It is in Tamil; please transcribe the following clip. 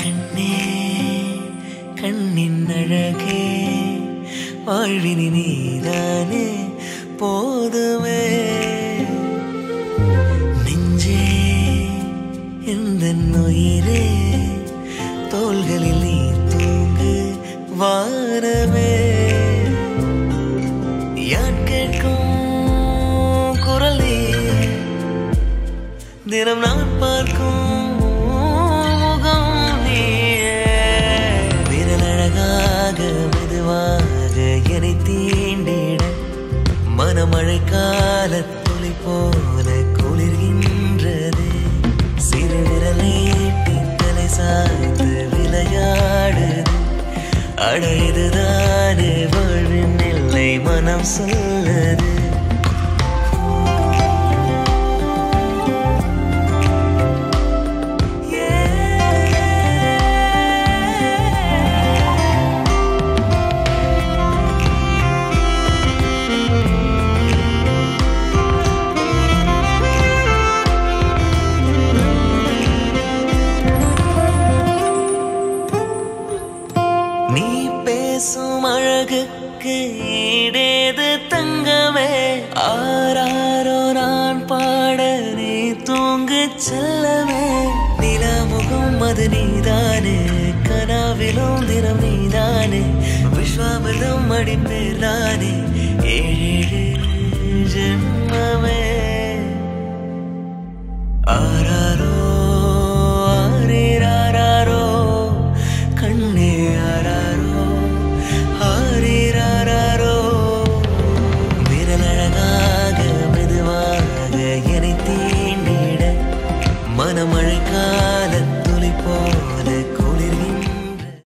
கண்ணே கண்ணின் அழகே வாழ்வினி நீதானே போதுமே நெஞ்சே இந்த உயிரே தோள்களில் நீ தூங்கு வாரமே யான் கேட்கும் குரல் நீ தினம் நான் பார்க்கும் என்னை தீண்டிட மனமழை கால துளி போல குளிர்கின்றது சிறு விரலேட்டி தலை சாய்த்து விளையாடுது அட இதுதானே வாழ்வின் எல்லை மனம் சொல்லுது நீ பேசும் அழகுக்கு ஈடேது தங்கமே ஆராரோ நான் பாட நீ தூங்கு செல்லவே நிலமுகம் அது நீதானே கனாவிலும் தினம் நீதானே விஸ்வாமிர்தம் அடிப்பேர்தானே ஏழு ஜென்மமே